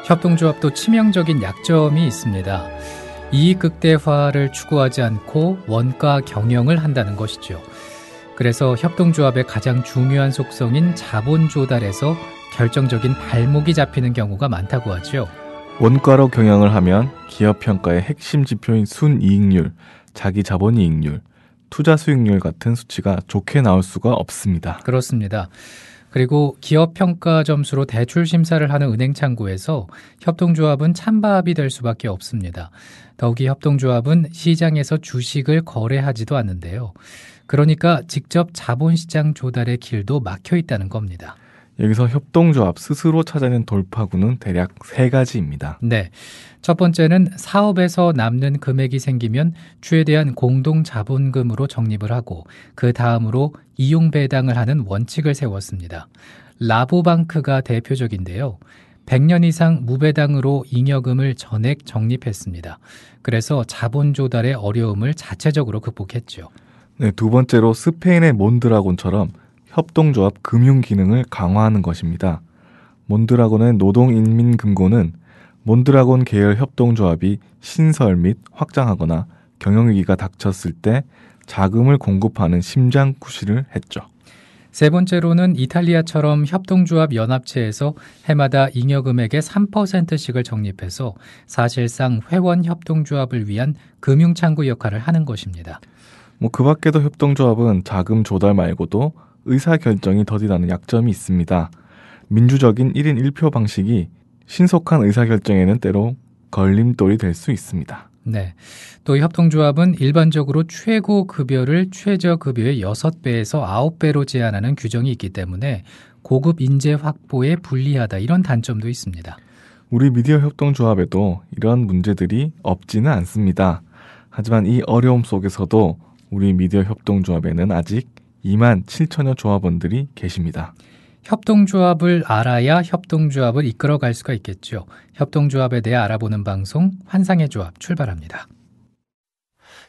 협동조합도 치명적인 약점이 있습니다. 이익 극대화를 추구하지 않고 원가 경영을 한다는 것이죠. 그래서 협동조합의 가장 중요한 속성인 자본 조달에서 결정적인 발목이 잡히는 경우가 많다고 하죠. 원가로 경영을 하면 기업 평가의 핵심 지표인 순이익률, 자기 자본이익률, 투자 수익률 같은 수치가 좋게 나올 수가 없습니다. 그렇습니다. 그리고 기업 평가 점수로 대출 심사를 하는 은행 창구에서 협동조합은 찬밥이 될 수밖에 없습니다. 더욱이 협동조합은 시장에서 주식을 거래하지도 않는데요. 그러니까 직접 자본시장 조달의 길도 막혀 있다는 겁니다. 여기서 협동조합 스스로 찾아낸 돌파구는 대략 3가지입니다. 네. 첫 번째는 사업에서 남는 금액이 생기면 최대한 공동 자본금으로 적립을 하고 그 다음으로 이용 배당을 하는 원칙을 세웠습니다. 라보방크가 대표적인데요. 100년 이상 무배당으로 잉여금을 전액 적립했습니다. 그래서 자본 조달의 어려움을 자체적으로 극복했죠. 네, 두 번째로 스페인의 몬드라곤처럼 협동조합 금융 기능을 강화하는 것입니다. 몬드라곤의 노동인민금고는 몬드라곤 계열 협동조합이 신설 및 확장하거나 경영위기가 닥쳤을 때 자금을 공급하는 심장구시를 했죠. 세 번째로는 이탈리아처럼 협동조합 연합체에서 해마다 잉여금액의 3%씩을 적립해서 사실상 회원 협동조합을 위한 금융창구 역할을 하는 것입니다. 그 밖에도 협동조합은 자금 조달 말고도 의사결정이 더디다는 약점이 있습니다. 민주적인 1인 1표 방식이 신속한 의사결정에는 때로 걸림돌이 될 수 있습니다. 네. 또 협동조합은 일반적으로 최고 급여를 최저 급여의 6배에서 9배로 제한하는 규정이 있기 때문에 고급 인재 확보에 불리하다 이런 단점도 있습니다. 우리 미디어 협동조합에도 이런 문제들이 없지는 않습니다. 하지만 이 어려움 속에서도 우리 미디어 협동조합에는 아직 2만 7천여 조합원들이 계십니다. 협동조합을 알아야 협동조합을 이끌어갈 수가 있겠죠. 협동조합에 대해 알아보는 방송 환상의 조합 출발합니다.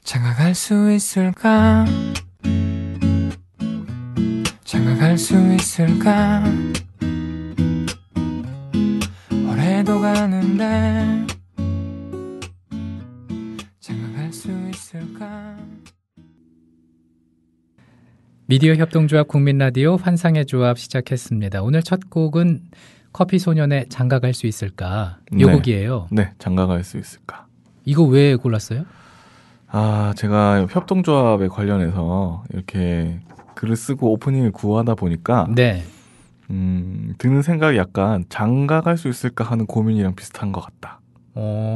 장가갈 수 있을까? 장가갈 수 있을까? 올해도 가는데 장가갈 수 있을까? 미디어 협동조합 국민라디오 환상의 조합 시작했습니다. 오늘 첫 곡은 커피소년의 장가갈 수 있을까? 이 곡이에요. 네, 장가갈 수 있을까? 이거 왜 골랐어요? 제가 협동조합에 관련해서 이렇게 글을 쓰고 오프닝을 구하다 보니까 네. 드는 생각이 약간 장가갈 수 있을까 하는 고민이랑 비슷한 것 같다.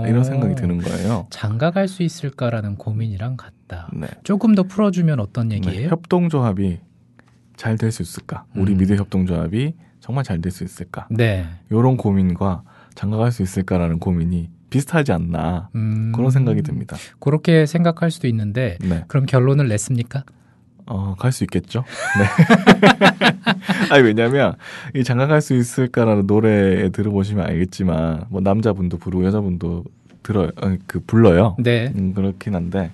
이런 생각이 드는 거예요. 장가갈 수 있을까라는 고민이랑 같다. 네. 조금 더 풀어주면 어떤 얘기예요? 네, 협동조합이 잘 될 수 있을까? 우리 미디어 협동조합이 정말 잘 될 수 있을까? 네. 이런 고민과 장가갈 수 있을까라는 고민이 비슷하지 않나 그런 생각이 듭니다. 그렇게 생각할 수도 있는데 네. 그럼 결론을 냈습니까? 갈 수 있겠죠. 네. 왜냐면 이 장가갈 수 있을까라는 노래 들어보시면 알겠지만 뭐 남자분도 부르고 여자분도 불러요. 네. 그렇긴 한데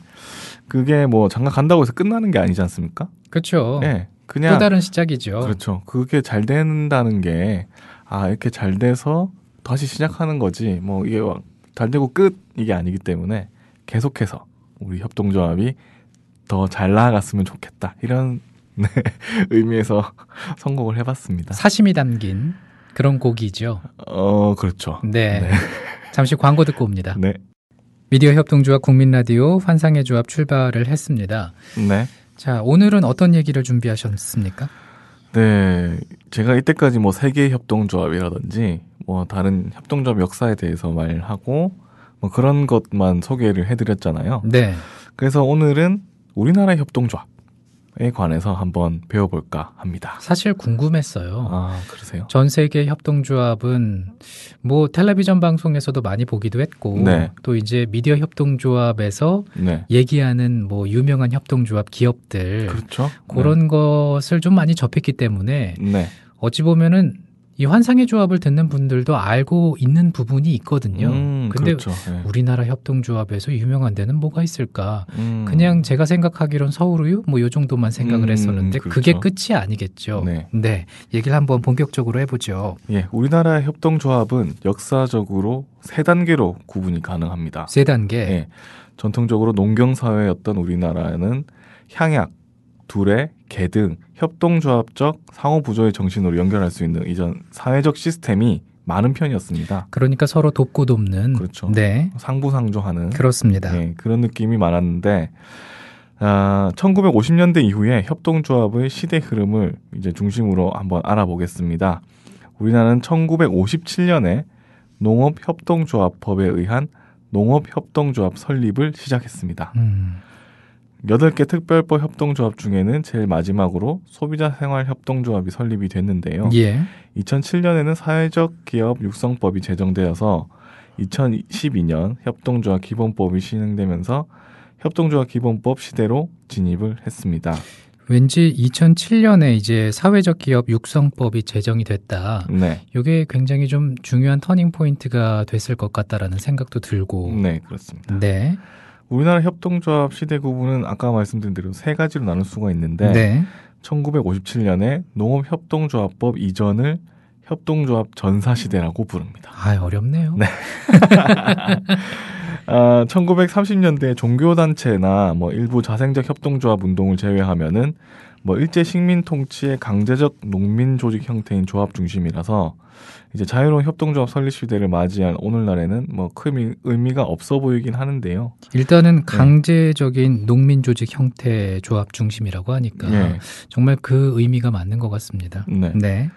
그게 뭐 장가 간다고 해서 끝나는 게 아니지 않습니까? 그렇죠. 네. 그냥 또 다른 시작이죠. 그렇죠. 그게 잘 된다는 게 이렇게 잘 돼서 다시 시작하는 거지. 뭐 이게 잘 되고 끝 이게 아니기 때문에 계속해서 우리 협동조합이 더 잘 나아갔으면 좋겠다. 이런 의미에서 선곡을 해봤습니다. 사심이 담긴 그런 곡이죠. 그렇죠. 네. 잠시 광고 듣고 옵니다. 네. 미디어 협동조합 국민라디오 환상의 조합 출발을 했습니다. 네. 자, 오늘은 어떤 얘기를 준비하셨습니까? 네. 제가 이때까지 뭐 세계 협동조합이라든지 뭐 다른 협동조합 역사에 대해서 말하고 뭐 그런 것만 소개를 해드렸잖아요. 네. 그래서 오늘은 우리나라의 협동조합에 관해서 한번 배워볼까 합니다. 사실 궁금했어요. 그러세요? 전 세계 협동조합은 뭐 텔레비전 방송에서도 많이 보기도 했고 네. 또 이제 미디어 협동조합에서 네. 얘기하는 뭐 유명한 협동조합 기업들 그렇죠. 그런 것을 좀 많이 접했기 때문에 네. 어찌 보면은 이 환상의 조합을 듣는 분들도 알고 있는 부분이 있거든요. 근데 그렇죠. 네. 우리나라 협동조합에서 유명한 데는 뭐가 있을까? 음. 그냥 제가 생각하기론 서울우유 뭐 요 정도만 생각을 했었는데 그렇죠. 그게 끝이 아니겠죠. 네. 얘기를 한번 본격적으로 해보죠. 예, 우리나라의 협동조합은 역사적으로 세 단계로 구분이 가능합니다. 세 단계. 예, 전통적으로 농경사회였던 우리나라는 향약, 두레, 개 등 협동조합적 상호부조의 정신으로 연결할 수 있는 이전 사회적 시스템이 많은 편이었습니다. 그러니까 서로 돕고 돕는. 그렇죠. 네. 상부상조하는 그렇습니다. 예, 그런 느낌이 많았는데 1950년대 이후에 협동조합의 시대 흐름을 이제 중심으로 한번 알아보겠습니다. 우리나라는 1957년에 농업협동조합법에 의한 농업협동조합 설립을 시작했습니다. 8개 특별법 협동조합 중에는 제일 마지막으로 소비자생활협동조합이 설립이 됐는데요. 예. 2007년에는 사회적 기업 육성법이 제정되어서 2012년 협동조합 기본법이 시행되면서 협동조합 기본법 시대로 진입을 했습니다. 왠지 2007년에 이제 사회적 기업 육성법이 제정이 됐다. 네. 이게 굉장히 좀 중요한 터닝 포인트가 됐을 것 같다라는 생각도 들고. 네, 그렇습니다. 네. 우리나라 협동조합 시대 구분은 아까 말씀드린 대로 세 가지로 나눌 수가 있는데 네. 1957년에 농업협동조합법 이전을 협동조합 전사시대라고 부릅니다. 아, 어렵네요. 네. 1930년대 종교단체나 뭐 일부 자생적 협동조합 운동을 제외하면은 뭐 일제 식민 통치의 강제적 농민 조직 형태인 조합 중심이라서 이제 자유로운 협동조합 설립 시대를 맞이한 오늘날에는 뭐 큰 의미가 없어 보이긴 하는데요. 일단은 강제적인 농민 조직 형태 조합 중심이라고 하니까 네. 정말 그 의미가 맞는 것 같습니다. 네. 네.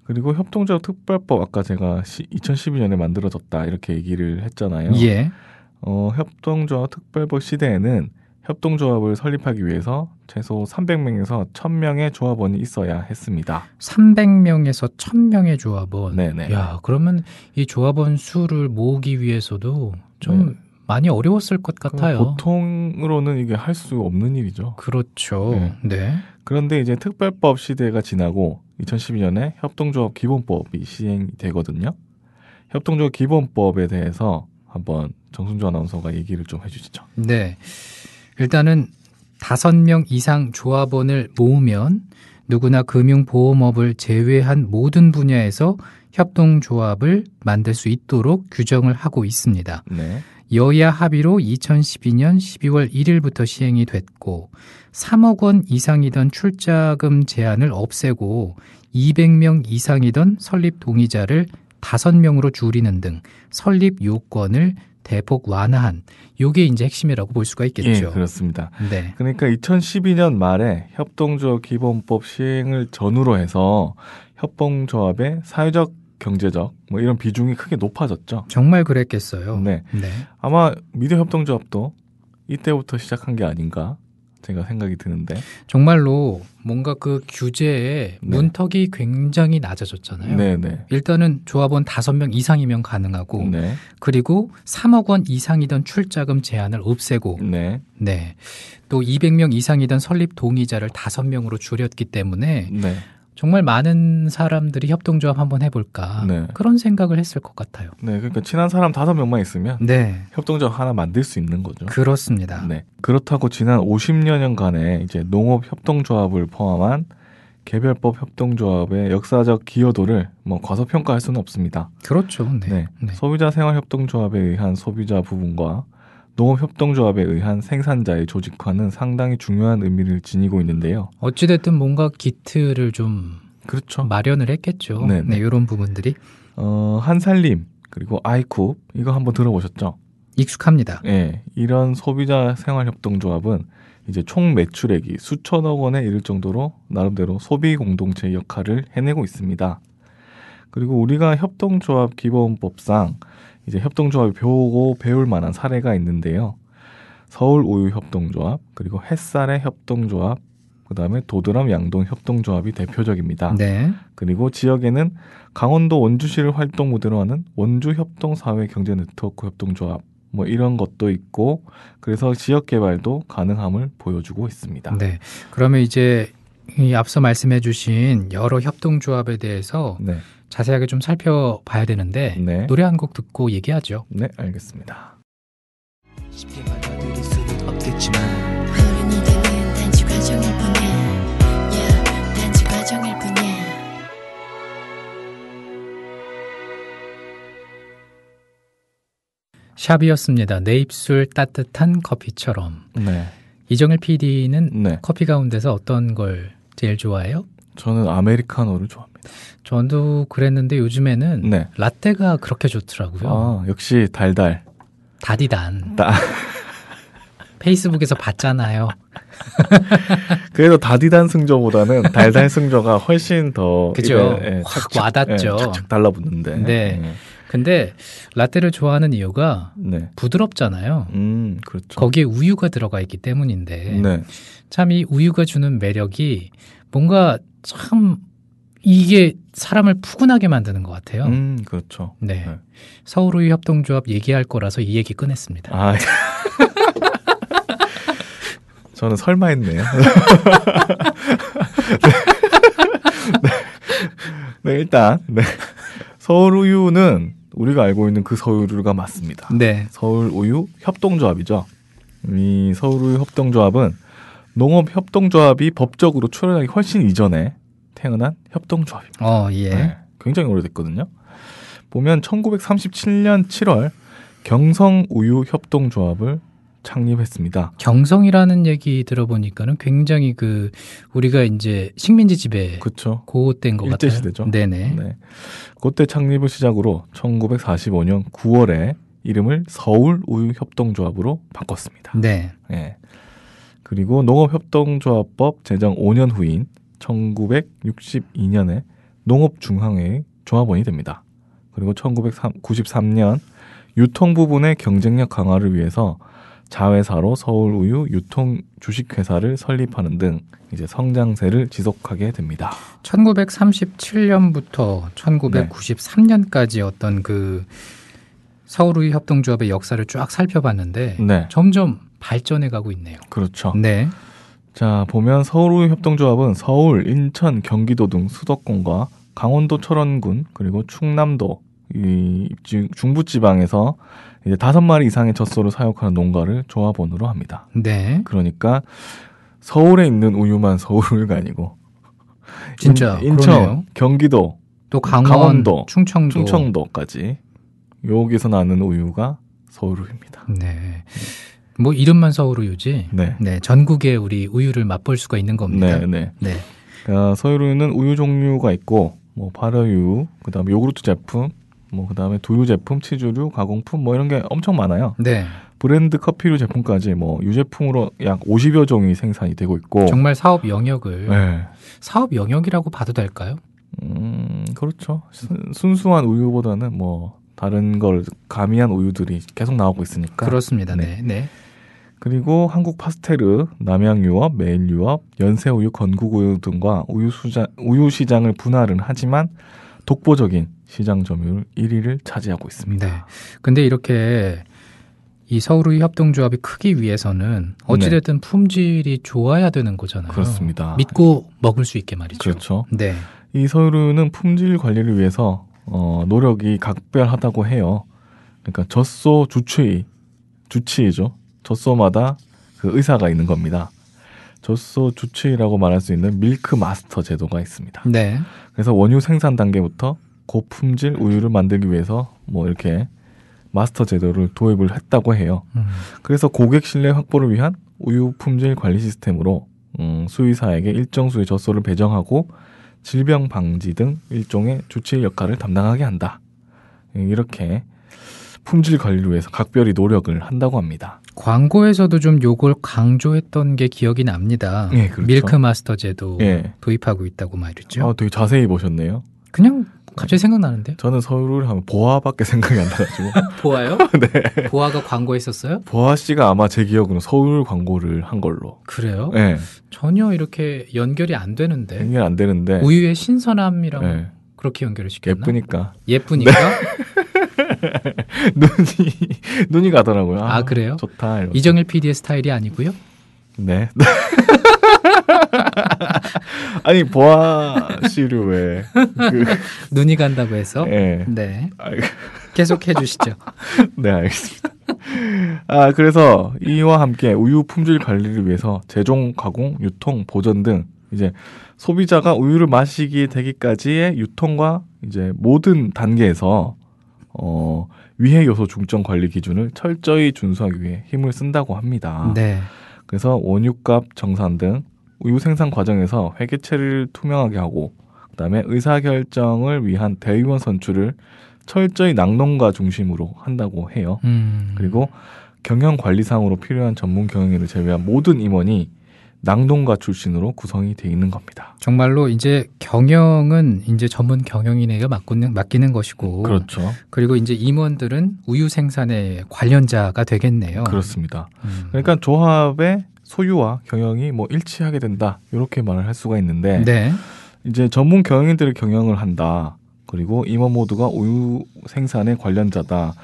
그리고 협동조합 특별법 아까 제가 2012년에 만들어졌다 이렇게 얘기를 했잖아요. 예. 협동조합 특별법 시대에는 협동조합을 설립하기 위해서 최소 300명에서 1000명의 조합원이 있어야 했습니다. 300명에서 1000명의 조합원. 네네. 야, 그러면 이 조합원 수를 모으기 위해서도 좀 네. 많이 어려웠을 것 같아요. 보통으로는 이게 할 수 없는 일이죠. 그렇죠. 네. 네. 그런데 이제 특별법 시대가 지나고 2012년에 협동조합 기본법이 시행되거든요. 협동조합 기본법에 대해서 한번 정순주 아나운서가 얘기를 좀 해주시죠. 네. 일단은 5명 이상 조합원을 모으면 누구나 금융보험업을 제외한 모든 분야에서 협동조합을 만들 수 있도록 규정을 하고 있습니다. 네. 여야 합의로 2012년 12월 1일부터 시행이 됐고 3억 원 이상이던 출자금 제한을 없애고 200명 이상이던 설립 동의자를 5명으로 줄이는 등 설립 요건을 대폭 완화한 요게 이제 핵심이라고 볼 수가 있겠죠. 예, 그렇습니다. 네. 그러니까 2012년 말에 협동조합 기본법 시행을 전후로 해서 협동조합의 사회적, 경제적 뭐 이런 비중이 크게 높아졌죠. 정말 그랬겠어요. 네. 네. 아마 미디어 협동조합도 이때부터 시작한 게 아닌가 제가 생각이 드는데. 정말로 뭔가 그 규제의 네. 문턱이 굉장히 낮아졌잖아요. 네네. 일단은 조합원 5명 이상이면 가능하고 네. 그리고 3억 원 이상이던 출자금 제한을 없애고 네. 네. 또 200명 이상이던 설립 동의자를 5명으로 줄였기 때문에 네. 정말 많은 사람들이 협동조합 한번 해볼까 네. 그런 생각을 했을 것 같아요. 네. 그러니까 친한 사람 5명만 있으면 네. 협동조합 하나 만들 수 있는 거죠. 그렇습니다. 네. 그렇다고 지난 50여 년간의 이제 농업 협동조합을 포함한 개별법 협동조합의 역사적 기여도를 뭐 과소평가할 수는 없습니다. 그렇죠. 네. 네. 네. 소비자 생활 협동조합에 의한 소비자 부분과 농업 협동조합에 의한 생산자의 조직화는 상당히 중요한 의미를 지니고 있는데요. 어찌됐든 뭔가 기틀을 좀 그렇죠. 마련을 했겠죠. 네네. 네, 이런 부분들이 한살림 그리고 아이쿱 이거 한번 들어보셨죠? 익숙합니다. 예, 이런 소비자 생활 협동조합은 이제 총 매출액이 수천억 원에 이를 정도로 나름대로 소비 공동체 역할을 해내고 있습니다. 그리고 우리가 협동조합 기본법상 이제 협동조합을 배우고 배울 만한 사례가 있는데요. 서울 우유 협동조합, 그리고 햇살의 협동조합, 그다음에 도드람 양동 협동조합이 대표적입니다. 네. 그리고 지역에는 강원도 원주시를 활동 무대로 하는 원주 협동사회 경제 네트워크 협동조합 뭐 이런 것도 있고 그래서 지역 개발도 가능함을 보여주고 있습니다. 네. 그러면 이제 이 앞서 말씀해주신 여러 협동조합에 대해서 네, 자세하게 좀 살펴봐야 되는데 네, 노래 한 곡 듣고 얘기하죠. 네, 알겠습니다. 쉽게 받아들일 수는 없겠지만 우린 이대는 단지 과정일 뿐이야. Yeah, 단지 과정일 뿐이야. 샵이었습니다. 내 입술 따뜻한 커피처럼. 네, 이정일 PD는 네. 커피 가운데서 어떤 걸 제일 좋아해요? 저는 아메리카노를 좋아합니다. 저도 그랬는데 요즘에는 네. 라떼가 그렇게 좋더라고요. 아, 역시 달달. 다디단. 따- 페이스북에서 봤잖아요. 그래도 다디단 승조보다는 달달 승조가 훨씬 더 그죠? 입에, 확 와닿죠. 착착 달라붙는데. 네. 근데 라떼를 좋아하는 이유가 네. 부드럽잖아요. 그렇죠. 거기에 우유가 들어가 있기 때문인데 네. 참 이 우유가 주는 매력이 뭔가 참 이게 사람을 푸근하게 만드는 것 같아요. 그렇죠. 네. 네. 서울우유 협동조합 얘기할 거라서 이 얘기 꺼냈습니다. 아, 저는 설마 했네요. 네, 일단 네. 서울우유는 우리가 알고 있는 그 서울우유가 맞습니다. 네. 서울우유 협동조합이죠. 이 서울우유 협동조합은 농업협동조합이 법적으로 출현하기 훨씬 이전에 태어난 협동조합입니다. 예. 네, 굉장히 오래됐거든요. 보면 1937년 7월 경성우유협동조합을 창립했습니다. 경성이라는 얘기 들어보니까는 굉장히 그 우리가 이제 식민지 지배 그렇죠. 고때인 것 같아요. 일제시대죠. 네네. 네. 그때 창립을 시작으로 1945년 9월에 이름을 서울우유협동조합으로 바꿨습니다. 네. 네. 그리고 농업협동조합법 제정 5년 후인 1962년에 농업중앙회의 조합원이 됩니다. 그리고 1993년 유통 부분의 경쟁력 강화를 위해서 자회사로 서울우유 유통 주식회사를 설립하는 등 이제 성장세를 지속하게 됩니다. 1937년부터 1993년까지 어떤 그 서울우유 협동조합의 역사를 쫙 살펴봤는데 네, 점점 발전해 가고 있네요. 그렇죠. 네. 자, 보면 서울우유 협동조합은 서울, 인천, 경기도 등 수도권과 강원도 철원군 그리고 충남도 이 중부지방에서 이제 5마리 이상의 젖소를 사육하는 농가를 조합원으로 합니다. 네. 그러니까 서울에 있는 우유만 서울우유가 아니고 진짜 인천, 그러네요. 경기도, 또 강원도, 충청도. 충청도까지 여기서 나는 우유가 서울우유입니다. 네. 뭐 이름만 서울우유지. 네. 네. 전국에 우리 우유를 맛볼 수가 있는 겁니다. 네, 네. 네. 서울우유는 우유 종류가 있고 뭐 발효유, 그다음에 요구르트 제품, 뭐 그다음에 두유 제품, 치즈류, 가공품 뭐 이런 게 엄청 많아요. 네. 브랜드 커피류 제품까지 뭐 유제품으로 약 50여 종이 생산이 되고 있고 정말 사업 영역을 네. 사업 영역이라고 봐도 될까요? 그렇죠. 순수한 우유보다는 뭐 다른 걸 가미한 우유들이 계속 나오고 있으니까. 그렇습니다. 네. 네. 네. 그리고 한국 파스테르, 남양유업, 메일유업, 연세우유, 건국우유 등과 우유 시장을 분할은 하지만 독보적인 시장 점유율 1위를 차지하고 있습니다. 네. 근데 이렇게 이 서울우유 협동조합이 크기 위해서는 어찌됐든 품질이 좋아야 되는 거잖아요. 그렇습니다. 믿고 먹을 수 있게 말이죠. 그렇죠. 네. 이 서울우유는 품질 관리를 위해서 노력이 각별하다고 해요. 그러니까 젖소 주치의죠. 젖소마다 그 의사가 있는 겁니다. 젖소 주치의라고 말할 수 있는 밀크 마스터 제도가 있습니다. 네. 그래서 원유 생산 단계부터 고품질 우유를 만들기 위해서 뭐 이렇게 마스터 제도를 도입을 했다고 해요. 그래서 고객 신뢰 확보를 위한 우유 품질 관리 시스템으로 수의사에게 일정 수의 젖소를 배정하고 질병 방지 등 일종의 주치의 역할을 담당하게 한다. 이렇게 품질 관리를 위해서 각별히 노력을 한다고 합니다. 광고에서도 좀 요걸 강조했던 게 기억이 납니다. 예, 그렇죠. 밀크 마스터 제도 예. 도입하고 있다고 말이죠. 되게 자세히 보셨네요. 그냥 갑자기 생각나는데. 저는 서울을 하면 보아밖에 생각이 안 나가지고. 보아요? 네. 보아가 광고했었어요? 보아 씨가 아마 제 기억으로는 서울 광고를 한 걸로. 그래요? 네. 전혀 이렇게 연결이 안 되는데. 연결 안 되는데. 우유의 신선함이랑 네. 그렇게 연결을 시켰나? 예쁘니까. 예쁘니까? 눈이 가더라고요. 아, 그래요? 좋다. 이러면서. 이정일 PD의 스타일이 아니고요? 네. 아니 보아 씨를 왜? 눈이 간다고 해서. 예. 네. 아, 계속해 주시죠. 네, 알겠습니다. 그래서 이와 함께 우유 품질 관리를 위해서 제종, 가공, 유통, 보존 등 이제 소비자가 우유를 마시게 되기까지의 유통과 이제 모든 단계에서 위해 요소 중점 관리 기준을 철저히 준수하기 위해 힘을 쓴다고 합니다. 네. 그래서 원유값 정산 등 우유 생산 과정에서 회계체를 투명하게 하고 그다음에 의사결정을 위한 대의원 선출을 철저히 낙농가 중심으로 한다고 해요. 그리고 경영관리상으로 필요한 전문 경영인을 제외한 모든 임원이 낙농가 출신으로 구성이 돼 있는 겁니다. 정말로 이제 경영은 이제 전문 경영인에게 맡기는 것이고, 그렇죠. 그리고 이제 임원들은 우유 생산의 관련자가 되겠네요. 그렇습니다. 그러니까 조합의 소유와 경영이 뭐 일치하게 된다 이렇게 말을 할 수가 있는데 네. 이제 전문 경영인들을 경영을 한다. 그리고 임원 모두가 우유 생산의 관련자다.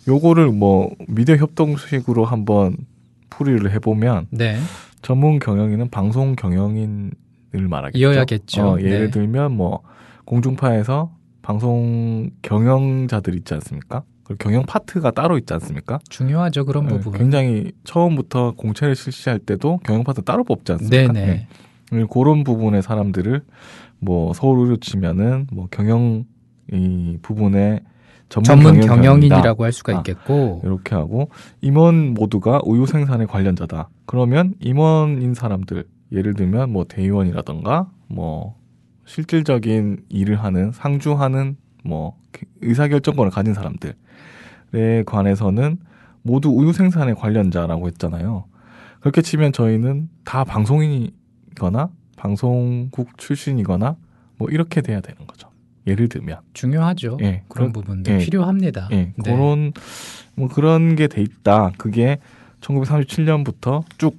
요거를 뭐 미디어 협동식으로 한번 풀이를 해보면 네. 전문 경영인은 방송 경영인을 말하겠죠. 이어야겠죠. 예를 네. 들면 뭐 공중파에서 방송 경영자들 있지 않습니까? 그리고 경영 파트가 따로 있지 않습니까? 중요하죠, 그런 부분. 굉장히 처음부터 공채를 실시할 때도 경영 파트 따로 뽑지 않습니까? 네네. 그런 부분의 사람들을 뭐 서울로 치면은 뭐 경영 이 부분의 전문 경영인이라고 할 수가 있겠고 이렇게 하고 임원 모두가 우유 생산의 관련자다. 그러면 임원인 사람들 예를 들면 뭐 대의원이라던가 뭐 실질적인 일을 하는 상주하는 뭐 의사결정권을 가진 사람들에 관해서는 모두 우유 생산의 관련자라고 했잖아요. 그렇게 치면 저희는 다 방송인이거나 방송국 출신이거나 뭐 이렇게 돼야 되는 거죠. 예를 들면 중요하죠. 예, 그런 부분도 필요합니다. 예, 네. 그런 뭐 그런 게 돼 있다. 그게 1937년부터 쭉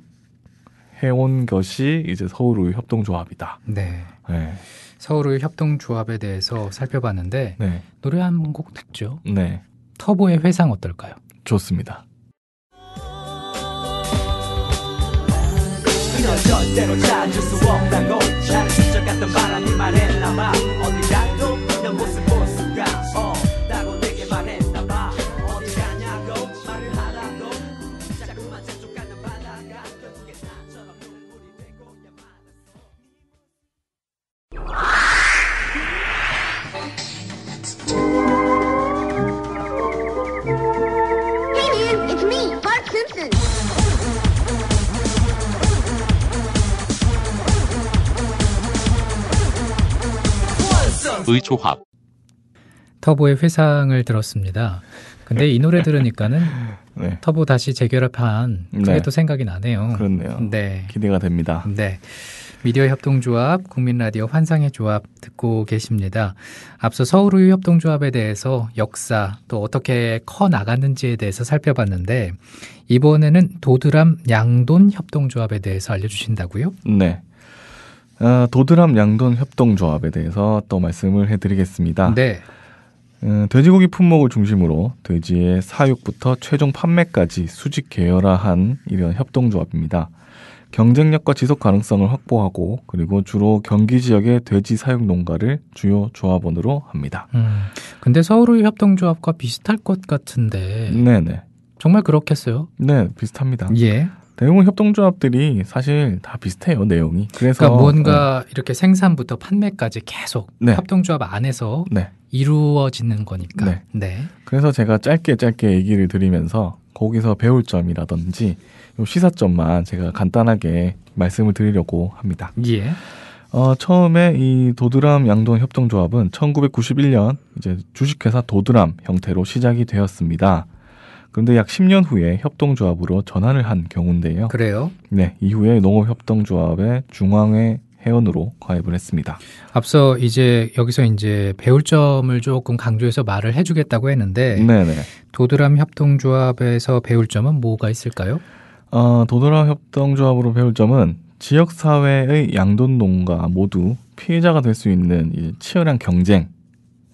해온 것이 이제 서울우유 협동조합이다. 네. 네. 서울우유 협동조합에 대해서 살펴봤는데 네. 노래 한 곡 듣죠. 네. 터보의 회상 어떨까요? 좋습니다. 그녀 절대로 찾을 수 없다고 나를 스쳐갔던 바람이 말했나봐 어디 가도 그녀 모습 볼 수가 없다고 내게 말했나봐 어디 가냐고 말을 하라고 자꾸만 재촉하는 바다가 결국에 나처럼 눈물이 되고 Hey man, it's me, Bart Simpson. 의조합. 터보의 회상을 들었습니다. 근데 이 노래 들으니까는 네. 터보 다시 재결합한 그게 네. 또 생각이 나네요. 그렇네요. 네. 기대가 됩니다. 네. 미디어 협동조합, 국민라디오 환상의 조합 듣고 계십니다. 앞서 서울우유 협동조합에 대해서 역사 또 어떻게 커 나갔는지에 대해서 살펴봤는데 이번에는 도드람 양돈 협동조합에 대해서 알려주신다고요? 네. 도드람 양돈 협동조합에 대해서 또 말씀을 해드리겠습니다. 네. 돼지고기 품목을 중심으로 돼지의 사육부터 최종 판매까지 수직 계열화한 이런 협동조합입니다. 경쟁력과 지속 가능성을 확보하고 그리고 주로 경기 지역의 돼지 사육 농가를 주요 조합원으로 합니다. 근데 서울우유 협동조합과 비슷할 것 같은데 네네. 정말 그렇겠어요? 네, 비슷합니다. 예. 대부분 협동조합들이 사실 다 비슷해요, 내용이. 그래서 그러니까 뭔가 이렇게 생산부터 판매까지 계속 네. 협동조합 안에서 네. 이루어지는 거니까. 네. 네. 그래서 제가 짧게 얘기를 드리면서 거기서 배울 점이라든지 요 시사점만 제가 간단하게 말씀을 드리려고 합니다. 예. 처음에 이 도드람 양돈 협동조합은 1991년 이제 주식회사 도드람 형태로 시작이 되었습니다. 그런데 약 10년 후에 협동조합으로 전환을 한 경우인데요. 그래요? 네, 이후에 농업협동조합의 중앙회 회원으로 가입을 했습니다. 앞서 이제 여기서 이제 배울 점을 조금 강조해서 말을 해주겠다고 했는데 네네. 도드람 협동조합에서 배울 점은 뭐가 있을까요? 도드람 협동조합으로 배울 점은 지역사회의 양돈 농가 모두 피해자가 될 수 있는 이 치열한 경쟁,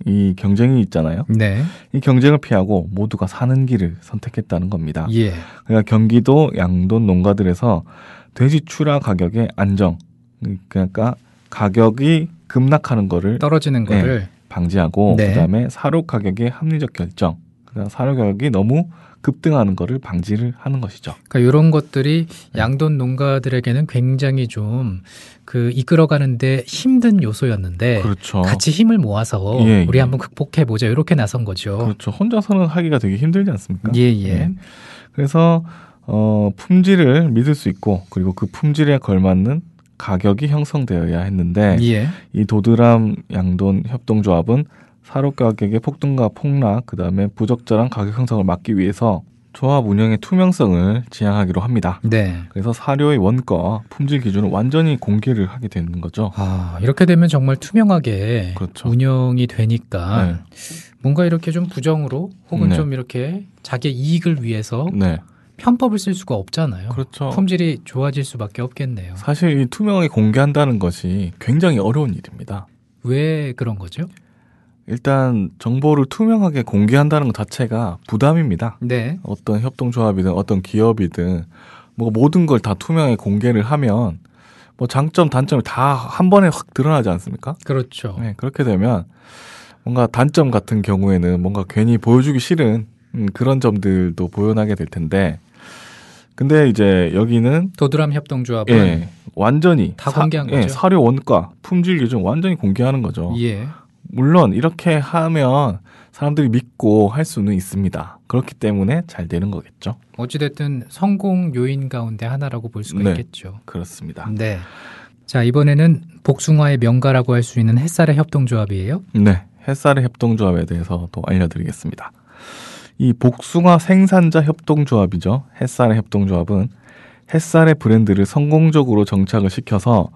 이 경쟁이 있잖아요. 네. 이 경쟁을 피하고 모두가 사는 길을 선택했다는 겁니다. 예. 그러니까 경기도 양돈 농가들에서 돼지 출하 가격의 안정, 그러니까 가격이 급락하는 거를 떨어지는 네. 거를 방지하고 네. 그다음에 사료 가격의 합리적 결정, 그다음 사료 가격이 너무 급등하는 거를 방지를 하는 것이죠. 그러니까 이런 것들이 네. 양돈 농가들에게는 굉장히 좀 그 이끌어가는데 힘든 요소였는데 그렇죠. 같이 힘을 모아서 예, 우리 예. 한번 극복해 보자 이렇게 나선 거죠. 그렇죠. 혼자서는 하기가 되게 힘들지 않습니까? 예, 예. 네. 그래서 품질을 믿을 수 있고 그리고 그 품질에 걸맞는 가격이 형성되어야 했는데 예. 이 도드람 양돈 협동조합은 사료 가격의 폭등과 폭락, 그다음에 부적절한 가격 형성을 막기 위해서 조합 운영의 투명성을 지향하기로 합니다. 네. 그래서 사료의 원가, 품질 기준을 완전히 공개를 하게 되는 거죠. 아, 이렇게 되면 정말 투명하게 그렇죠. 운영이 되니까 네. 뭔가 이렇게 좀 부정으로 혹은 네. 좀 이렇게 자기의 이익을 위해서 네, 편법을 쓸 수가 없잖아요. 그렇죠. 품질이 좋아질 수밖에 없겠네요. 사실 이 투명하게 공개한다는 것이 굉장히 어려운 일입니다. 왜 그런 거죠? 일단 정보를 투명하게 공개한다는 것 자체가 부담입니다. 네. 어떤 협동조합이든 어떤 기업이든 뭐 모든 걸 다 투명하게 공개를 하면 뭐 장점, 단점이 다 한 번에 확 드러나지 않습니까? 그렇죠. 네, 그렇게 되면 뭔가 단점 같은 경우에는 뭔가 괜히 보여주기 싫은 그런 점들도 보여나게 될 텐데, 근데 이제 여기는 도드람 협동조합은 예, 완전히 다 공개한 거죠. 사료 원가, 품질 기준 완전히 공개하는 거죠. 예. 물론 이렇게 하면 사람들이 믿고 할 수는 있습니다. 그렇기 때문에 잘 되는 거겠죠. 어찌됐든 성공 요인 가운데 하나라고 볼 수가 네. 있겠죠. 그렇습니다. 네. 자, 이번에는 복숭아의 명가라고 할 수 있는 햇살의 협동조합이에요. 네, 햇살의 협동조합에 대해서 또 알려드리겠습니다. 이 복숭아 생산자 협동조합이죠. 햇살의 협동조합은 햇살의 브랜드를 성공적으로 정착을 시켜서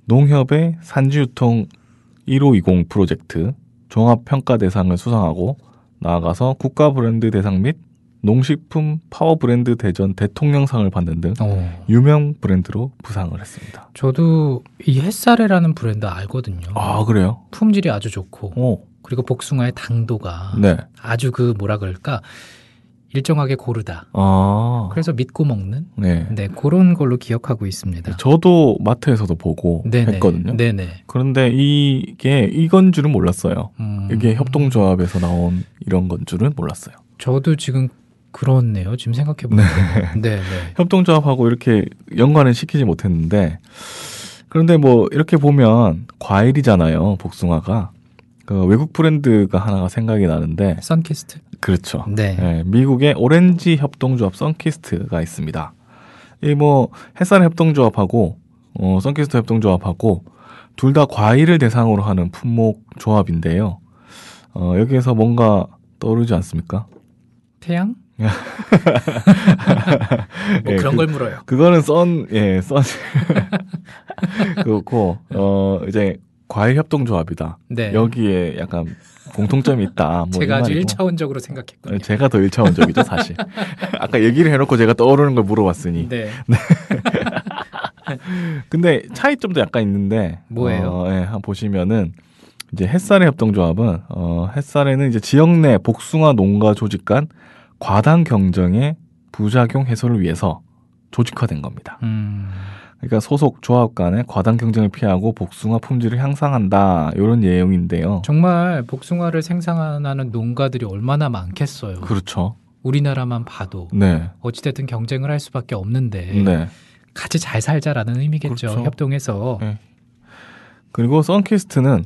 농협의 산지유통 1520 프로젝트 종합평가 대상을 수상하고 나아가서 국가 브랜드 대상 및 농식품 파워 브랜드 대전 대통령상을 받는 등 유명 브랜드로 부상을 했습니다. 저도 이 햇살이라는 브랜드 알거든요. 아, 그래요? 품질이 아주 좋고 오, 그리고 복숭아의 당도가 네. 아주 그 뭐라 그럴까 일정하게 고르다. 아, 그래서 믿고 먹는 네. 네 그런 걸로 기억하고 있습니다. 저도 마트에서도 보고 네네. 했거든요. 네네. 그런데 이게 이건 줄은 몰랐어요. 이게 음, 협동조합에서 나온 이런 건 줄은 몰랐어요. 저도 지금 그렇네요. 지금 생각해 보니까. 네. 네. 협동조합하고 이렇게 연관을 시키지 못했는데, 그런데 뭐 이렇게 보면 과일이잖아요. 복숭아가. 그 외국 브랜드가 하나가 생각이 나는데, 선키스트. 그렇죠. 네. 네, 미국의 오렌지 협동조합 선키스트가 있습니다. 이 뭐 햇살 협동조합하고 선키스트 협동조합하고 둘 다 과일을 대상으로 하는 품목 조합인데요. 여기에서 뭔가 떠오르지 않습니까? 태양? 뭐 예, 그런 걸 물어요. 그거는 선 그렇고 이제 과일 협동조합이다. 네. 여기에 약간 공통점이 있다. 뭐 제가 이 아주 말이고. 1차원적으로 생각했군요. 제가 더 1차원적이죠, 사실. 아까 얘기를 해놓고 제가 떠오르는 걸 물어봤으니. 네. 근데 차이점도 약간 있는데. 뭐예요? 한번 보시면은, 이제 햇살의 협동조합은, 햇살에는 이제 지역 내 복숭아 농가 조직 간 과당 경쟁의 부작용 해소를 위해서 조직화된 겁니다. 그러니까 소속 조합 간의 과당 경쟁을 피하고 복숭아 품질을 향상한다. 이런 내용인데요. 정말 복숭아를 생산하는 농가들이 얼마나 많겠어요. 그렇죠. 우리나라만 봐도 네. 어찌됐든 경쟁을 할 수밖에 없는데 네. 같이 잘 살자라는 의미겠죠. 그렇죠. 협동해서. 네. 그리고 선키스트는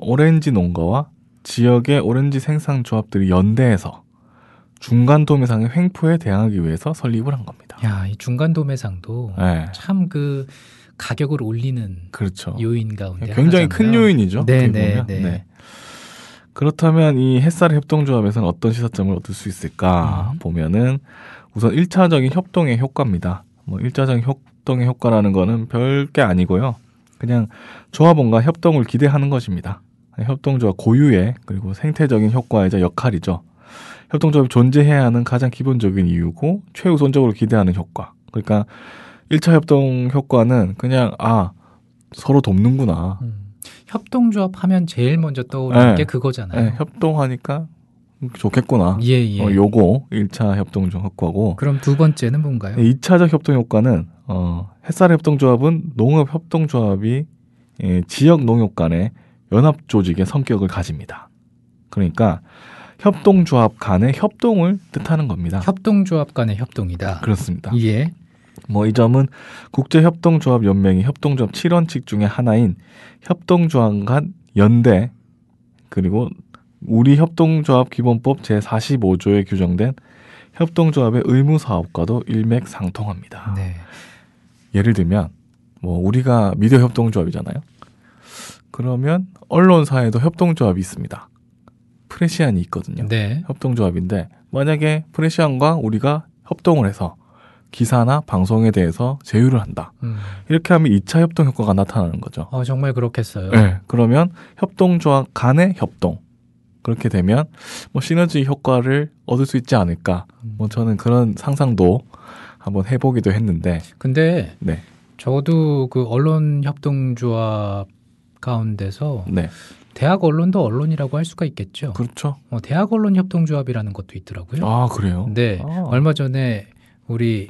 오렌지 농가와 지역의 오렌지 생산 조합들이 연대해서 중간 도매상의 횡포에 대항하기 위해서 설립을 한 겁니다. 야, 이 중간 도매상도 네. 참 그 가격을 올리는 그렇죠. 요인 가운데 굉장히 큰 하나잖아요. 요인이죠. 네, 어떻게 네, 보면. 네. 그렇다면 이 햇살 협동조합에서는 어떤 시사점을 얻을 수 있을까 보면은 우선 1차적인 협동의 효과입니다. 뭐 1차적인 협동의 효과라는 거는 별게 아니고요. 그냥 조합원과 협동을 기대하는 것입니다. 협동조합 고유의 그리고 생태적인 효과이자 역할이죠. 협동조합이 존재해야 하는 가장 기본적인 이유고 최우선적으로 기대하는 효과. 그러니까 1차 협동 효과는 그냥 서로 돕는구나. 협동조합 하면 제일 먼저 떠오르는 네. 게 그거잖아요. 네, 협동하니까 좋겠구나. 예, 예. 요거 1차 협동 효과고. 그럼 두 번째는 뭔가요? 2차적 협동 효과는 햇살 협동조합은 농업 협동조합이 지역 농협 간의 연합 조직의 성격을 가집니다. 그러니까 협동조합 간의 협동을 뜻하는 겁니다. 협동조합 간의 협동이다. 그렇습니다. 예. 이 점은 국제협동조합연맹의 협동조합 7원칙 중에 하나인 협동조합 간 연대, 그리고 우리 협동조합 기본법 제45조에 규정된 협동조합의 의무사업과도 일맥상통합니다. 네. 예를 들면 우리가 미디어 협동조합이잖아요. 그러면 언론사에도 협동조합이 있습니다. 프레시안이 있거든요. 네. 협동조합인데 만약에 프레시안과 우리가 협동을 해서 기사나 방송에 대해서 제휴를 한다. 이렇게 하면 2차 협동 효과가 나타나는 거죠. 정말 그렇겠어요. 네. 그러면 협동조합 간의 협동. 그렇게 되면 시너지 효과를 얻을 수 있지 않을까. 저는 그런 상상도 한번 해보기도 했는데. 근데 네. 저도 그 언론 협동조합 가운데서 네. 대학 언론도 언론이라고 할 수가 있겠죠. 그렇죠. 대학 언론 협동조합이라는 것도 있더라고요. 아, 그래요? 네. 얼마 전에 우리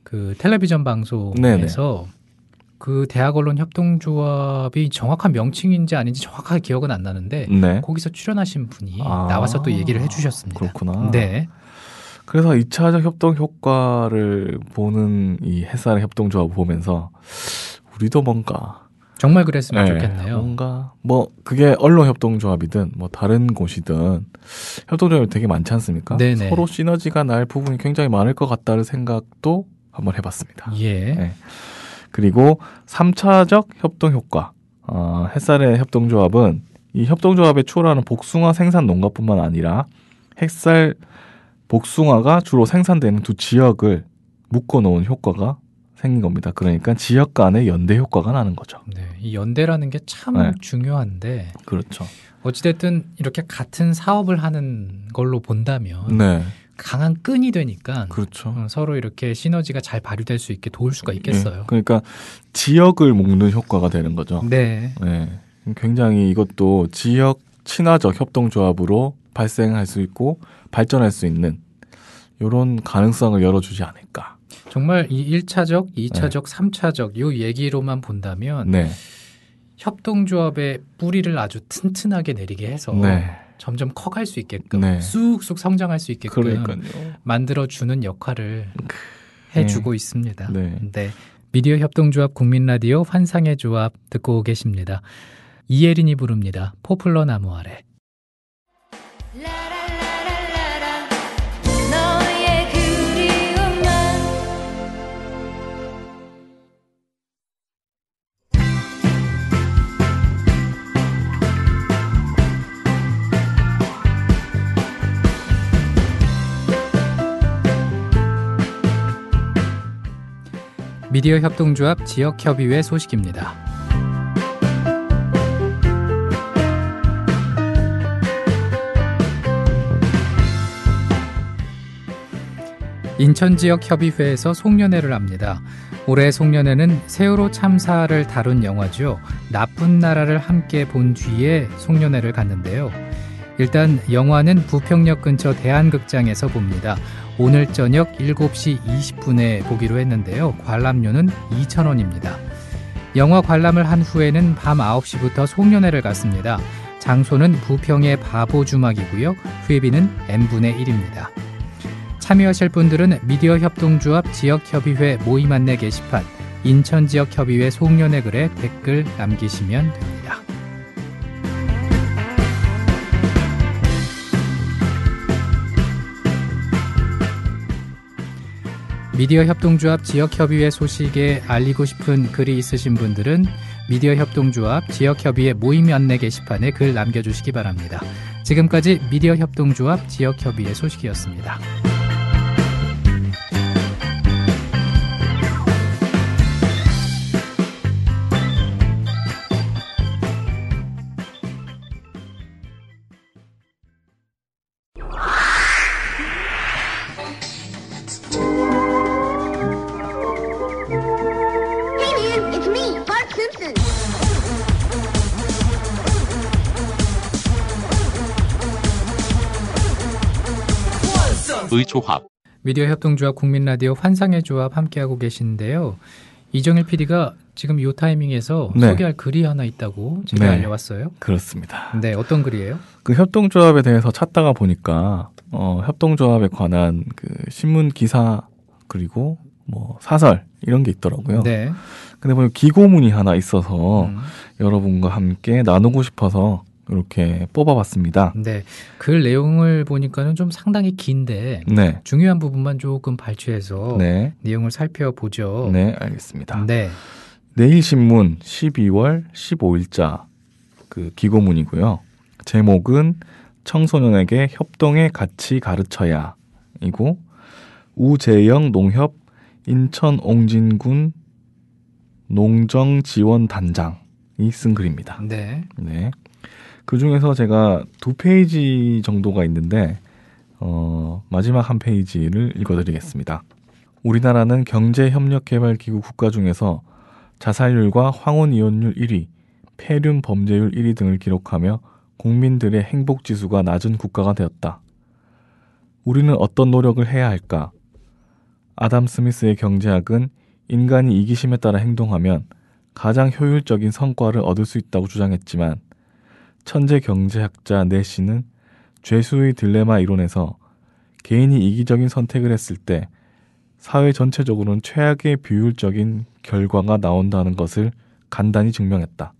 그 텔레비전 방송에서 네네. 그 대학 언론 협동조합이 정확한 명칭인지 아닌지 정확하게 기억은 안 나는데 네. 거기서 출연하신 분이 나와서 또 얘기를 해주셨습니다. 그렇구나. 네. 그래서 2차적 협동 효과를 보는 이 햇살의 협동조합을 보면서 우리도 뭔가 정말 그랬으면 좋겠네요. 뭔가 그게 언론 협동조합이든 다른 곳이든 협동조합이 되게 많지 않습니까? 네네. 서로 시너지가 날 부분이 굉장히 많을 것 같다는 생각도 한번 해봤습니다. 예. 네. 그리고 3차적 협동 효과. 햇살의 협동조합은 이 협동조합에 추월하는 복숭아 생산 농가뿐만 아니라 햇살 복숭아가 주로 생산되는 두 지역을 묶어놓은 효과가 생긴 겁니다. 그러니까 지역 간의 연대 효과가 나는 거죠. 네, 이 연대라는 게 참 중요한데. 그렇죠. 어찌됐든 이렇게 같은 사업을 하는 걸로 본다면 네. 강한 끈이 되니까 그렇죠. 서로 이렇게 시너지가 잘 발휘될 수 있게 도울 수가 있겠어요. 네. 그러니까 지역을 묶는 효과가 되는 거죠. 네. 네. 굉장히 이것도 지역 친화적 협동조합으로 발생할 수 있고 발전할 수 있는 이런 가능성을 열어주지 않을까. 정말 이 1차적, 2차적, 3차적 이 얘기로만 본다면 네. 협동조합의 뿌리를 아주 튼튼하게 내리게 해서 점점 커갈 수 있게끔 쑥쑥 성장할 수 있게끔 만들어주는 역할을 해주고 있습니다. 네. 미디어 협동조합 국민라디오 환상의 조합 듣고 계십니다. 이예린이 부릅니다. 포플러 나무 아래. 미디어 협동조합 지역협의회 소식입니다. 인천지역협의회에서 송년회를 합니다. 올해 송년회는 세월호 참사를 다룬 영화죠. 나쁜 나라를 함께 본 뒤에 송년회를 갔는데요. 일단 영화는 부평역 근처 대한극장에서 봅니다. 오늘 저녁 7시 20분에 보기로 했는데요. 관람료는 2,000원입니다. 영화 관람을 한 후에는 밤 9시부터 송년회를 갔습니다. 장소는 부평의 바보주막이고요. 회비는 n분의 1입니다. 참여하실 분들은 미디어 협동조합 지역협의회 모임 안내 게시판 인천지역협의회 송년회 글에 댓글 남기시면 됩니다. 미디어 협동조합 지역협의회 소식에 알리고 싶은 글이 있으신 분들은 미디어 협동조합 지역협의회 모임 안내 게시판에 글 남겨주시기 바랍니다. 지금까지 미디어 협동조합 지역협의회 소식이었습니다. 의조합 미디어 협동조합 국민라디오 환상의 조합 함께하고 계신데요. 이정일 PD가 지금 이 타이밍에서 네. 소개할 글이 하나 있다고 제가 네. 알려왔어요. 그렇습니다. 네, 어떤 글이에요? 그 협동조합에 대해서 찾다가 보니까 협동조합에 관한 그 신문 기사 그리고 뭐 사설 이런 게 있더라고요. 네. 근데 보면 기고문이 하나 있어서 음. 여러분과 함께 나누고 싶어서 이렇게 뽑아봤습니다. 네. 글 내용을 보니까는 좀 상당히 긴데 네, 중요한 부분만 조금 발췌해서 네, 내용을 살펴보죠. 네, 알겠습니다. 네. 내일신문 12월 15일자 그 기고문이고요. 제목은 청소년에게 협동의 가치 가르쳐야 이고 우재영 농협 인천 옹진군 농정지원단장이 쓴 글입니다. 네. 네. 그 중에서 제가 2페이지 정도가 있는데 마지막 한 페이지를 읽어드리겠습니다. 우리나라는 경제협력개발기구 국가 중에서 자살률과 황혼이혼율 1위, 폐륜 범죄율 1위 등을 기록하며 국민들의 행복지수가 낮은 국가가 되었다. 우리는 어떤 노력을 해야 할까? 아담 스미스의 경제학은 인간이 이기심에 따라 행동하면 가장 효율적인 성과를 얻을 수 있다고 주장했지만 천재 경제학자 내시는 죄수의 딜레마 이론에서 개인이 이기적인 선택을 했을 때 사회 전체적으로는 최악의 비효율적인 결과가 나온다는 것을 간단히 증명했다.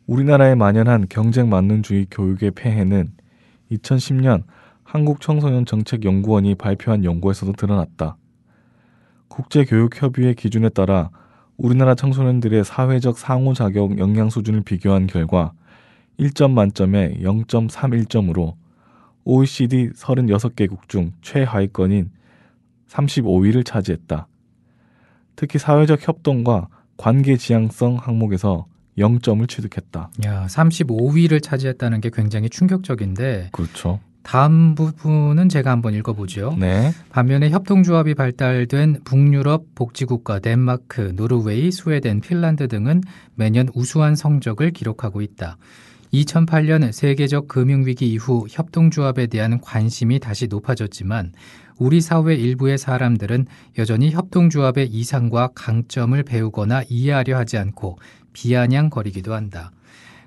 우리나라에 만연한 경쟁만능주의 교육의 폐해는 2010년 한국청소년정책연구원이 발표한 연구에서도 드러났다. 국제교육협의회 기준에 따라 우리나라 청소년들의 사회적 상호작용 역량 수준을 비교한 결과 1점 만점에 0.31점으로 OECD 36개국 중 최하위권인 35위를 차지했다. 특히 사회적 협동과 관계 지향성 항목에서 0점을 취득했다. 야, 35위를 차지했다는 게 굉장히 충격적인데 그렇죠. 다음 부분은 제가 한번 읽어보죠. 네. 반면에 협동조합이 발달된 북유럽 복지국가 덴마크, 노르웨이, 스웨덴, 핀란드 등은 매년 우수한 성적을 기록하고 있다. 2008년 세계적 금융위기 이후 협동조합에 대한 관심이 다시 높아졌지만 우리 사회 일부의 사람들은 여전히 협동조합의 이상과 강점을 배우거나 이해하려 하지 않고 비아냥거리기도 한다.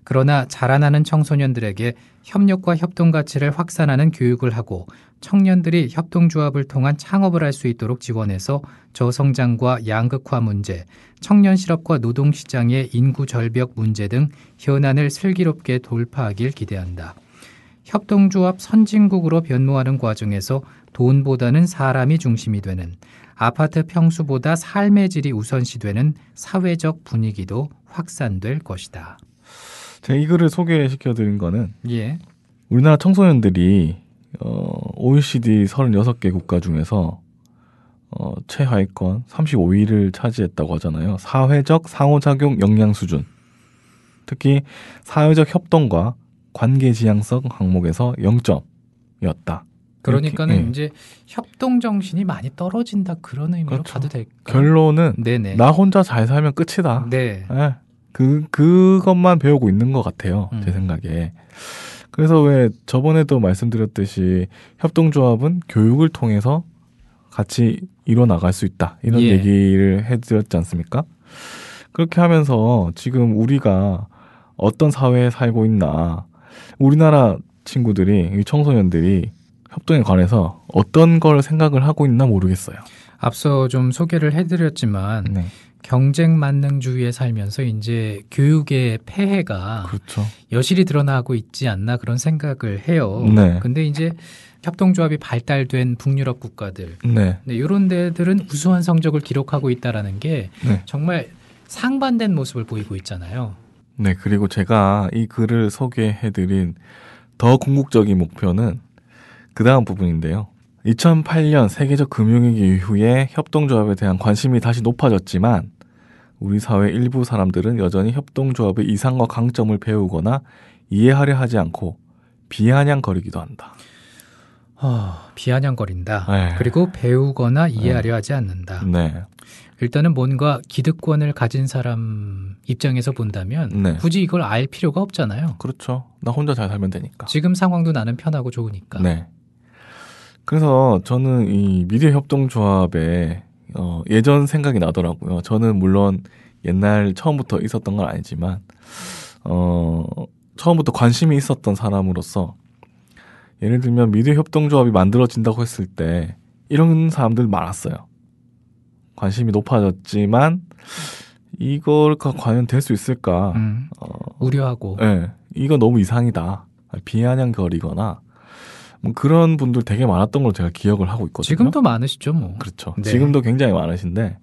그러나 자라나는 청소년들에게 협력과 협동 가치를 확산하는 교육을 하고 청년들이 협동조합을 통한 창업을 할 수 있도록 지원해서 저성장과 양극화 문제, 청년 실업과 노동시장의 인구 절벽 문제 등 현안을 슬기롭게 돌파하길 기대한다. 협동조합 선진국으로 변모하는 과정에서 돈보다는 사람이 중심이 되는, 아파트 평수보다 삶의 질이 우선시되는 사회적 분위기도 확산될 것이다. 제가 이 글을 소개시켜드린 거는 예. 우리나라 청소년들이 OECD 36개 국가 중에서 최하위권 35위를 차지했다고 하잖아요. 사회적 상호작용 역량 수준, 특히 사회적 협동과 관계 지향성 항목에서 0점이었다. 그러니까는 이렇게, 이제 협동 정신이 많이 떨어진다 그런 의미로 그렇죠. 봐도 될까요? 결론은 네네. 나 혼자 잘 살면 끝이다. 네. 예. 그것만 배우고 있는 것 같아요. 제 생각에. 그래서 왜 저번에도 말씀드렸듯이 협동조합은 교육을 통해서 같이 이뤄나갈 수 있다. 이런 예. 얘기를 해드렸지 않습니까? 그렇게 하면서 지금 우리가 어떤 사회에 살고 있나, 우리나라 친구들이, 이 청소년들이 협동에 관해서 어떤 걸 생각을 하고 있나 모르겠어요. 앞서 좀 소개를 해드렸지만 네. 경쟁 만능주의에 살면서 이제 교육의 폐해가 그렇죠. 여실히 드러나고 있지 않나 그런 생각을 해요. 네. 근데 이제 협동조합이 발달된 북유럽 국가들, 네. 네, 이런 데들은 우수한 성적을 기록하고 있다라는 게 네. 정말 상반된 모습을 보이고 있잖아요. 네, 그리고 제가 이 글을 소개해드린 더 궁극적인 목표는 그 다음 부분인데요. 2008년 세계적 금융위기 이후에 협동조합에 대한 관심이 다시 높아졌지만 우리 사회 일부 사람들은 여전히 협동조합의 이상과 강점을 배우거나 이해하려 하지 않고 비아냥거리기도 한다. 비아냥거린다. 네. 그리고 배우거나 이해하려 하지 않는다. 네. 일단은 뭔가 기득권을 가진 사람 입장에서 본다면 네. 굳이 이걸 알 필요가 없잖아요. 그렇죠. 나 혼자 잘 살면 되니까. 지금 상황도 나는 편하고 좋으니까. 네. 그래서 저는 이 미래협동조합의 예전 생각이 나더라고요. 저는 물론 옛날 처음부터 있었던 건 아니지만 처음부터 관심이 있었던 사람으로서 예를 들면 미디어 협동조합이 만들어진다고 했을 때 이런 사람들 많았어요. 관심이 높아졌지만 이걸가 과연 될 수 있을까? 우려하고. 네, 이거 너무 이상이다. 비아냥거리거나 뭐 그런 분들 되게 많았던 걸 제가 기억을 하고 있거든요. 지금도 많으시죠, 뭐. 그렇죠. 네. 지금도 굉장히 많으신데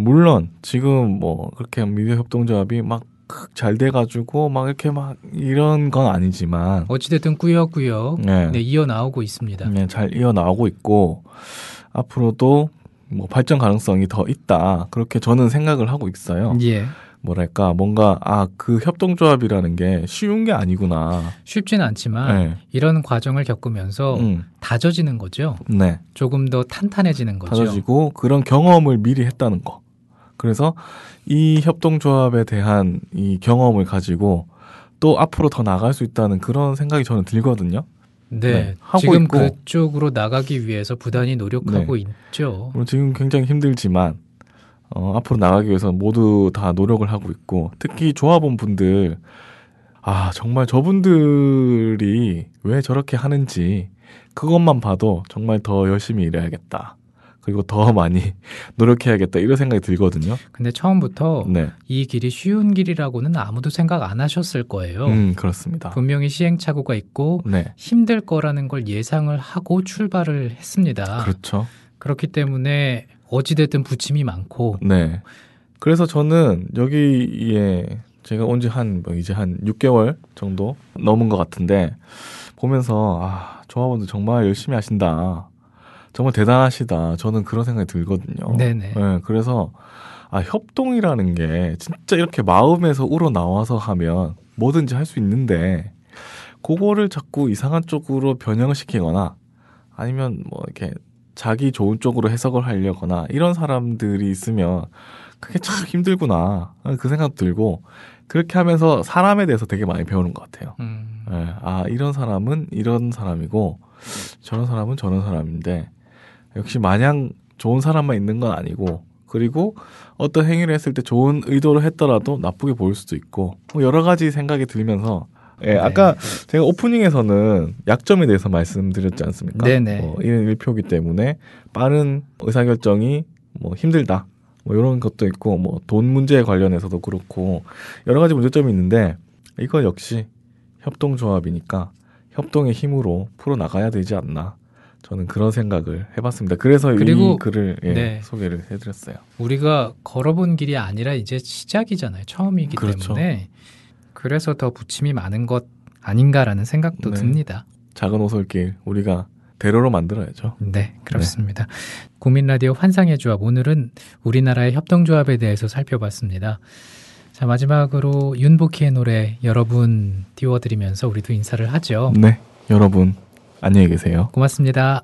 물론 지금 뭐 그렇게 미디어 협동조합이 막 잘 돼가지고 막 이렇게 막 이런 건 아니지만 어찌됐든 꾸역꾸역 네. 네, 이어나오고 있습니다. 네, 잘 이어나오고 있고 앞으로도 뭐 발전 가능성이 더 있다. 그렇게 저는 생각을 하고 있어요. 예. 뭐랄까 뭔가 그 협동조합이라는 게 쉬운 게 아니구나. 쉽지는 않지만 네. 이런 과정을 겪으면서 다져지는 거죠. 네. 조금 더 탄탄해지는 거죠. 다져지고 그런 경험을 미리 했다는 거. 그래서 이 협동조합에 대한 이 경험을 가지고 또 앞으로 더 나갈 수 있다는 그런 생각이 저는 들거든요. 네, 네, 하고 지금 있고. 그쪽으로 나가기 위해서 부단히 노력하고 있죠. 물론 지금 굉장히 힘들지만 앞으로 나가기 위해서 모두 다 노력을 하고 있고 특히 조합원 분들 정말 저분들이 왜 저렇게 하는지 그것만 봐도 정말 더 열심히 일해야겠다. 그리고 더 많이 노력해야겠다 이런 생각이 들거든요. 근데 처음부터 네, 이 길이 쉬운 길이라고는 아무도 생각 안 하셨을 거예요. 그렇습니다. 분명히 시행착오가 있고 네, 힘들 거라는 걸 예상을 하고 출발을 했습니다. 그렇죠. 그렇기 때문에 어찌됐든 부침이 많고 네. 그래서 저는 여기에 제가 온 지 이제 한 6개월 정도 넘은 것 같은데 보면서 조합원들 정말 열심히 하신다. 정말 대단하시다. 저는 그런 생각이 들거든요. 네네. 네, 그래서 협동이라는 게 진짜 이렇게 마음에서 우러나와서 하면 뭐든지 할 수 있는데 그거를 자꾸 이상한 쪽으로 변형을 시키거나 아니면 뭐 이렇게 자기 좋은 쪽으로 해석을 하려거나 이런 사람들이 있으면 그게 참 힘들구나 그 생각도 들고 그렇게 하면서 사람에 대해서 되게 많이 배우는 것 같아요. 네, 이런 사람은 이런 사람이고 저런 사람은 저런 사람인데 역시 마냥 좋은 사람만 있는 건 아니고 그리고 어떤 행위를 했을 때 좋은 의도로 했더라도 나쁘게 보일 수도 있고 뭐 여러 가지 생각이 들면서 아까 제가 오프닝에서는 약점에 대해서 말씀드렸지 않습니까? 네네. 1인 1표기 때문에 빠른 의사결정이 뭐 힘들다. 뭐 이런 것도 있고 뭐 돈 문제에 관련해서도 그렇고 여러 가지 문제점이 있는데 이건 역시 협동조합이니까 협동의 힘으로 풀어나가야 되지 않나. 저는 그런 생각을 해봤습니다. 그래서 그리고 이 글을 네. 소개를 해드렸어요. 우리가 걸어본 길이 아니라 이제 시작이잖아요. 처음이기 그렇죠. 때문에 그래서 더 부침이 많은 것 아닌가라는 생각도 네. 듭니다. 작은 오솔길 우리가 대로로 만들어야죠. 네, 그렇습니다. 국민라디오 환상의 조합 오늘은 우리나라의 협동조합에 대해서 살펴봤습니다. 자, 마지막으로 윤복희의 노래 여러분 띄워드리면서 우리도 인사를 하죠. 네, 여러분 안녕히 계세요. 고맙습니다.